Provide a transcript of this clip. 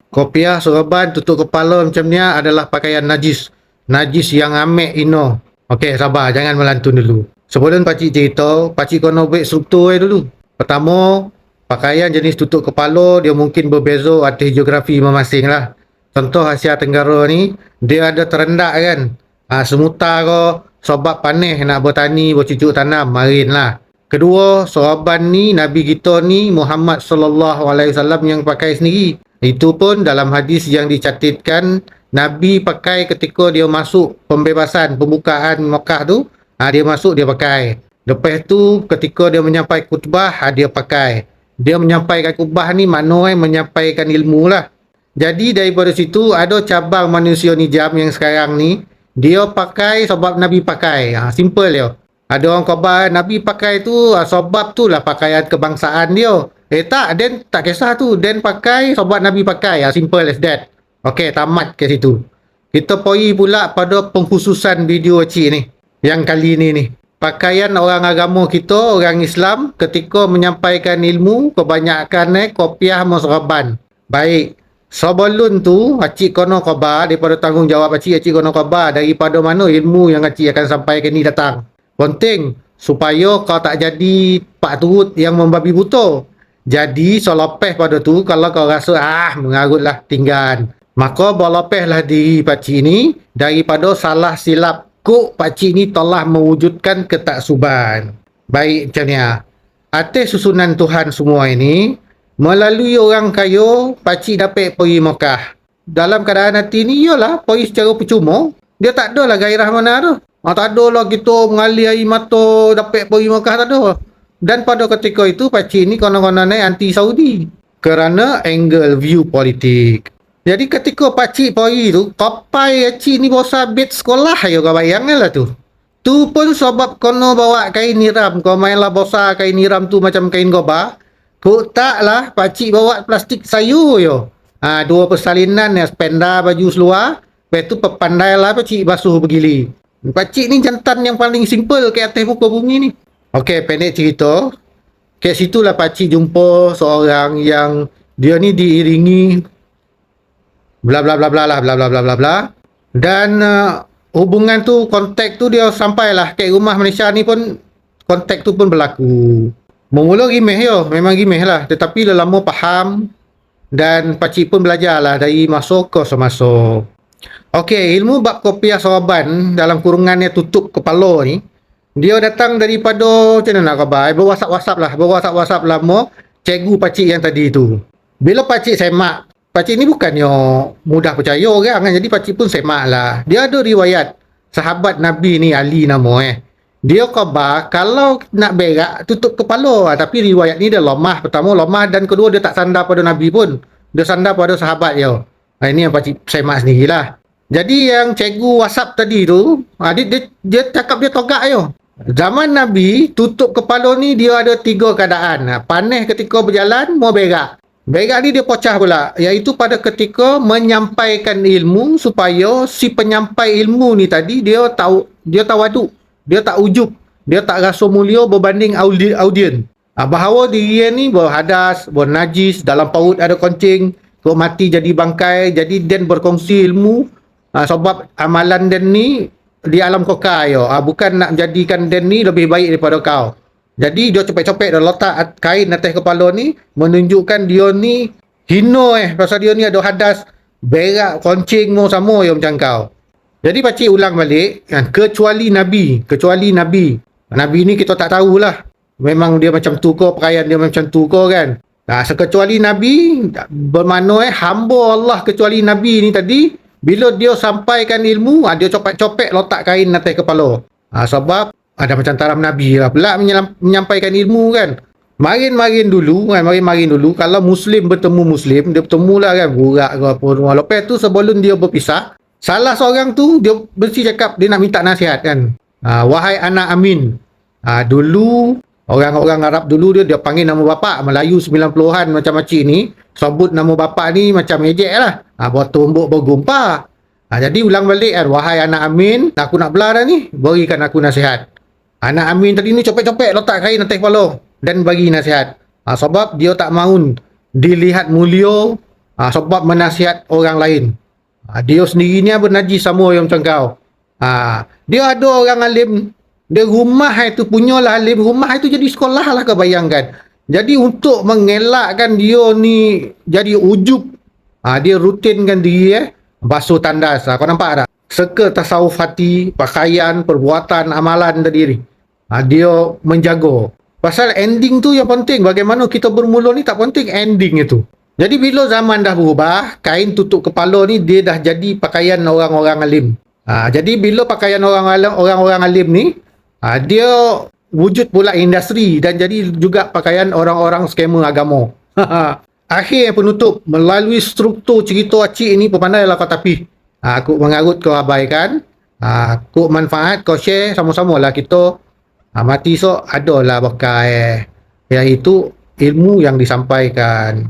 Kopiah, sorban, tutup kepala macam ni adalah pakaian najis. Najis yang amik ino. Okey, sabar. Jangan melantun dulu. Sebelum pakcik cerita, pakcik kena buat struktur dulu. Pertama, pakaian jenis tutup kepala dia mungkin berbeza atas geografi masing-masing lah. Contoh Asia Tenggara ni, dia ada terendak kan. Semutar ke, sebab panas nak bertani, bercucuk tanam, marin lah. Kedua, sorban ni Nabi kita ni Muhammad sallallahu alaihi wasallam yang pakai sendiri. Itu pun dalam hadis yang dicatatkan Nabi pakai ketika dia masuk pembebasan pembukaan Mekah tu, dia masuk dia pakai. Lepas tu ketika dia menyampaikan khutbah, dia pakai. Dia menyampaikan khutbah ni maknanya menyampaikan ilmu lah. Jadi daripada situ ada cabang manusia nijam yang sekarang ni dia pakai sebab Nabi pakai. Simple dia. Ada orang khabar Nabi pakai tu sebab tu lah pakaian kebangsaan dia. Tak, Dan tak kisah tu. Dan pakai sebab Nabi pakai. Simple as that. Okey, tamat ke situ. Kita pergi pula pada pengkhususan video cik ni. Yang kali ni. Pakaian orang agama kita, orang Islam ketika menyampaikan ilmu, kebanyakan kopiah sorban. Baik. Sebelum tu, acik kono khabar daripada tanggungjawab acik kono khabar daripada mana ilmu yang acik akan sampaikan ni datang. Penting supaya kau tak jadi pak turut yang membabi buta. Jadi selepas pada tu kalau kau rasa mengarutlah tinggal, maka berlepaslah diri pakcik ni daripada salah silap kok pakcik ni telah mewujudkan ketaksuban. Baik macam ni atas susunan Tuhan semua ini, melalui orang kaya pakcik dapat pergi Mekah. Dalam keadaan hati ni ialah pergi secara percuma. Dia tak ada lah gairah mana tu. Tak ada lah kita mengalir air mata dapat pergi Mekah, tak ada. Dan pada ketika itu pakcik ni konon-konon anti Saudi kerana angle view politik. Jadi ketika pakcik pergi tu, kapai pakcik ni bosa bed sekolah ya kau bayangkan lah tu. Tu pun sebab kono bawa kain niram. Kau mainlah bosa kain niram tu macam kain goba. Kok tak lah pakcik bawa plastik sayur yo. Dua persalinan spenda baju seluar. Lepas tu pandai lah pakcik basuh bergili. Pakcik ni jantan yang paling simple ke atas muka bumi ni. Okey, pendek cerita. Kat situlah pakcik jumpa seorang yang dia ni diiringi bla bla bla bla lah, bla bla bla bla bla. Dan hubungan tu, kontak tu dia sampailah kat rumah Malaysia ni pun, kontak tu pun berlaku. Memula gimeh yo, memang gimeh lah. Tetapi lama faham dan pakcik pun belajar lah dari masa ke semasa. Okey, ilmu bab kopiah sorban dalam kurungannya tutup kepala ni, dia datang daripada macam mana nak khabar? Berwhatsapp lama cikgu pakcik yang tadi tu. Bila pakcik semak, pakcik ni bukannya mudah percaya orang kan, jadi pakcik pun semak lah. Dia ada riwayat sahabat Nabi ni Ali nama Dia khabar kalau nak berak tutup kepala, tapi riwayat ni dia lemah. Pertama lemah dan kedua dia tak sandar pada Nabi pun. Dia sandar pada sahabat dia. Ini yang pakcik semak sendirilah. Jadi yang cikgu WhatsApp tadi tu, dia cakap dia togak je. Zaman Nabi, tutup kepala ni dia ada 3 keadaan. Panas ketika berjalan, mau berak. Berak ni dia pecah pula. Iaitu pada ketika menyampaikan ilmu supaya si penyampai ilmu ni tadi, dia tawaduk. Dia tak ujub. Dia tak rasa mulia berbanding audien. Bahawa diri ni berhadas, bernajis, dalam paut ada kencing, kau mati jadi bangkai, jadi dan berkongsi ilmu. Sebab amalan dan ni di alam kekal ya. Bukan nak jadikan dan ni lebih baik daripada kau. Jadi dia cepet-cepet dah letak kain atas kepala ni menunjukkan dia ni hina pasal dia ni ada hadas, berak, kencing mau sama ya macam kau. Jadi pakcik ulang balik, kecuali Nabi. Nabi ni kita tak tahulah. Memang dia macam tu ke, pakaian dia macam tu ke kan. Sekecuali Nabi, bermakna hamba Allah kecuali Nabi ni tadi, bila dia sampaikan ilmu, dia copek-copek letak kain atas kepala. Sebab ada macam taram Nabi lah pula menyampaikan ilmu kan. Marin-marin dulu kalau Muslim bertemu Muslim, dia bertemu lah kan, burak ke apa. Lepas tu sebelum dia berpisah, salah seorang tu dia mesti cakap dia nak minta nasihat kan. Wahai anak Amin. Dulu orang-orang Arab dulu dia panggil nama bapa Melayu 90-an macam makcik ni, sebut nama bapa ni macam ejek lah. Bertumbuk bergumpar. Jadi ulang balik kan, wahai anak Amin, aku nak belah dah ni, berikan aku nasihat. Anak Amin tadi ni copek-copek letak kain atas kepala dan bagi nasihat. Sebab dia tak mahu dilihat mulia sebab menasihat orang lain. Dia sendiri ni bernajis sama yang macam kau. Dia ada orang alim, dia rumah itu punyalah alim, rumah itu jadi sekolah lah, kau bayangkan. Jadi untuk mengelakkan dia ni jadi ujub, dia rutinkan diri basuh tandas. Kau nampak tak? Seka tasawuf hati, pakaian, perbuatan, amalan terdiri. Dia menjaga. Pasal ending tu yang penting. Bagaimana kita bermula ni tak penting ending itu. Jadi bila zaman dah berubah, kain tutup kepala ni dia dah jadi pakaian orang-orang alim. Jadi bila pakaian orang-orang alim ni, dia wujud pula industri dan jadi juga pakaian orang-orang skamer agama. Akhir penutup, melalui struktur cerita acik ni, pepandailah kau tapi. Aku mengarut kau abaikan. Aku manfaat kau share sama-sama lah kita. Mati so adalah bakal iaitu ilmu yang disampaikan.